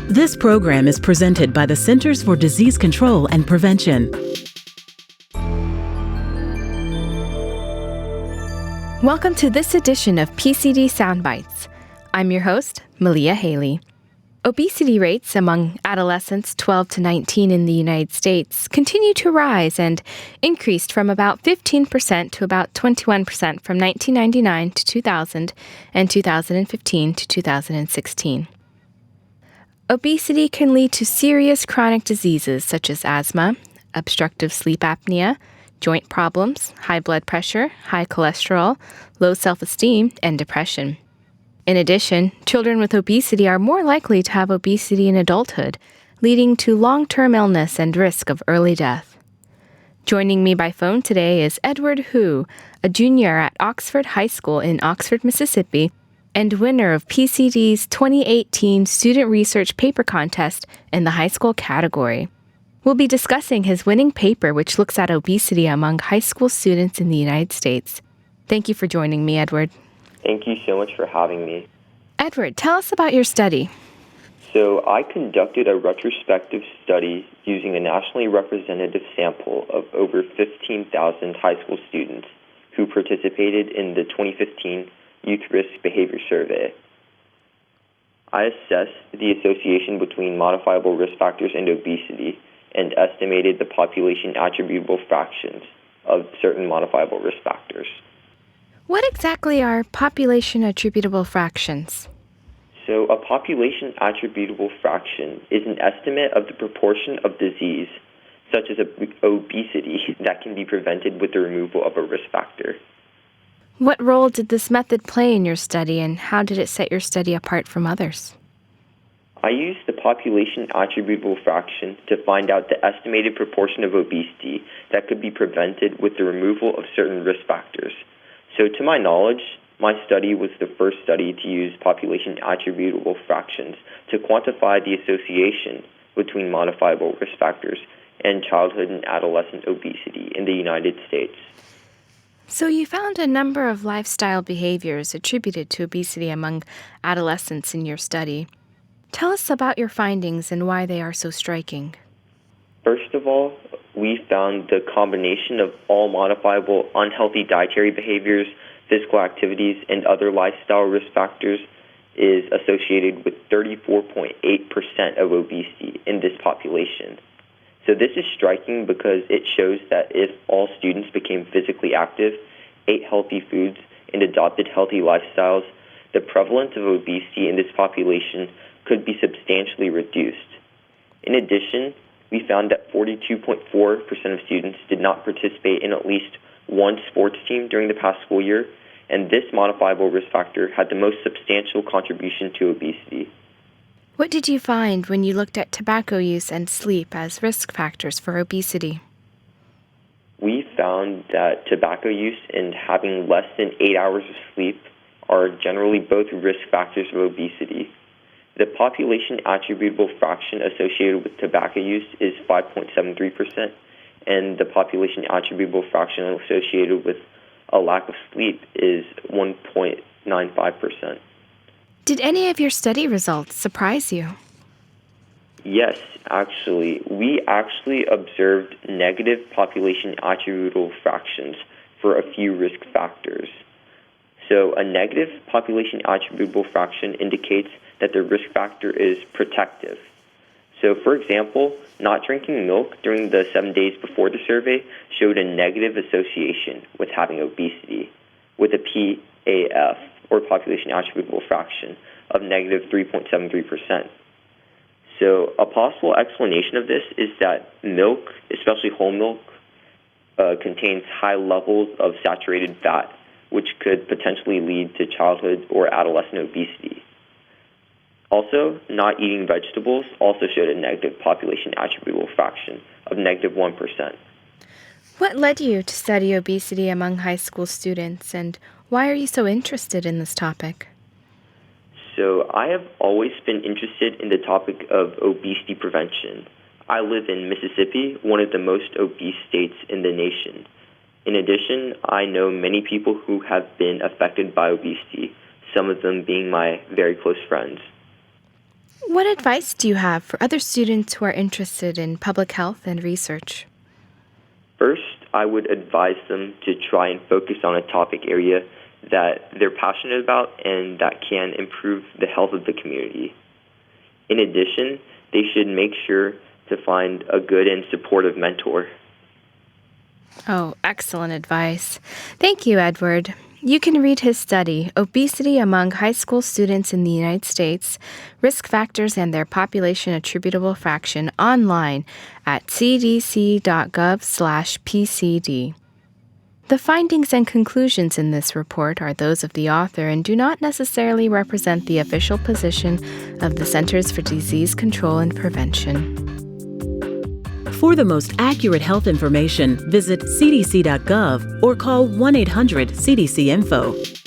This program is presented by the Centers for Disease Control and Prevention. Welcome to this edition of PCD Soundbites. I'm your host, Malia Haley. Obesity rates among adolescents 12 to 19 in the United States continue to rise and increased from about 15% to about 21% from 1999 to 2000 and 2015 to 2016. Obesity can lead to serious chronic diseases such as asthma, obstructive sleep apnea, joint problems, high blood pressure, high cholesterol, low self-esteem, and depression. In addition, children with obesity are more likely to have obesity in adulthood, leading to long-term illness and risk of early death. Joining me by phone today is Edward Hu, a junior at Oxford High School in Oxford, Mississippi, and winner of PCD's 2018 Student Research Paper Contest in the high school category. We'll be discussing his winning paper, which looks at obesity among high school students in the United States. Thank you for joining me, Edward. Thank you so much for having me. Edward, tell us about your study. So I conducted a retrospective study using a nationally representative sample of over 15,000 high school students who participated in the 2015 Youth Risk Behavior Survey. I assessed the association between modifiable risk factors and obesity and estimated the population attributable fractions of certain modifiable risk factors. What exactly are population attributable fractions? So a population attributable fraction is an estimate of the proportion of disease, such as obesity, that can be prevented with the removal of a risk factor. What role did this method play in your study, and how did it set your study apart from others? I used the population attributable fraction to find out the estimated proportion of obesity that could be prevented with the removal of certain risk factors. So to my knowledge, my study was the first study to use population attributable fractions to quantify the association between modifiable risk factors and childhood and adolescent obesity in the United States. So you found a number of lifestyle behaviors attributed to obesity among adolescents in your study. Tell us about your findings and why they are so striking. First of all, we found the combination of all modifiable unhealthy dietary behaviors, physical activities, and other lifestyle risk factors is associated with 34.8% of obesity in this population. So this is striking because it shows that if all students became physically active, ate healthy foods, and adopted healthy lifestyles, the prevalence of obesity in this population could be substantially reduced. In addition, we found that 42.4% of students did not participate in at least one sports team during the past school year, and this modifiable risk factor had the most substantial contribution to obesity. What did you find when you looked at tobacco use and sleep as risk factors for obesity? We found that tobacco use and having less than 8 hours of sleep are generally both risk factors of obesity. The population attributable fraction associated with tobacco use is 5.73%, and the population attributable fraction associated with a lack of sleep is 1.95%. Did any of your study results surprise you? Yes, actually. We actually observed negative population attributable fractions for a few risk factors. So a negative population attributable fraction indicates that the risk factor is protective. So for example, not drinking milk during the 7 days before the survey showed a negative association with having obesity, with a PAF, or population attributable fraction, of negative 3.73%. So a possible explanation of this is that milk, especially whole milk, contains high levels of saturated fat, which could potentially lead to childhood or adolescent obesity. Also, not eating vegetables also showed a negative population attributable fraction of negative 1%. What led you to study obesity among high school students, and why are you so interested in this topic? So I have always been interested in the topic of obesity prevention. I live in Mississippi, one of the most obese states in the nation. In addition, I know many people who have been affected by obesity, some of them being my very close friends. What advice do you have for other students who are interested in public health and research? First, I would advise them to try and focus on a topic area that they're passionate about and that can improve the health of the community. In addition, they should make sure to find a good and supportive mentor. Oh, excellent advice. Thank you, Edward. You can read his study, Obesity Among High School Students in the United States, Risk Factors and Their Population Attributable Fraction, online at cdc.gov/PCD. The findings and conclusions in this report are those of the author and do not necessarily represent the official position of the Centers for Disease Control and Prevention. For the most accurate health information, visit cdc.gov or call 1-800-CDC-INFO.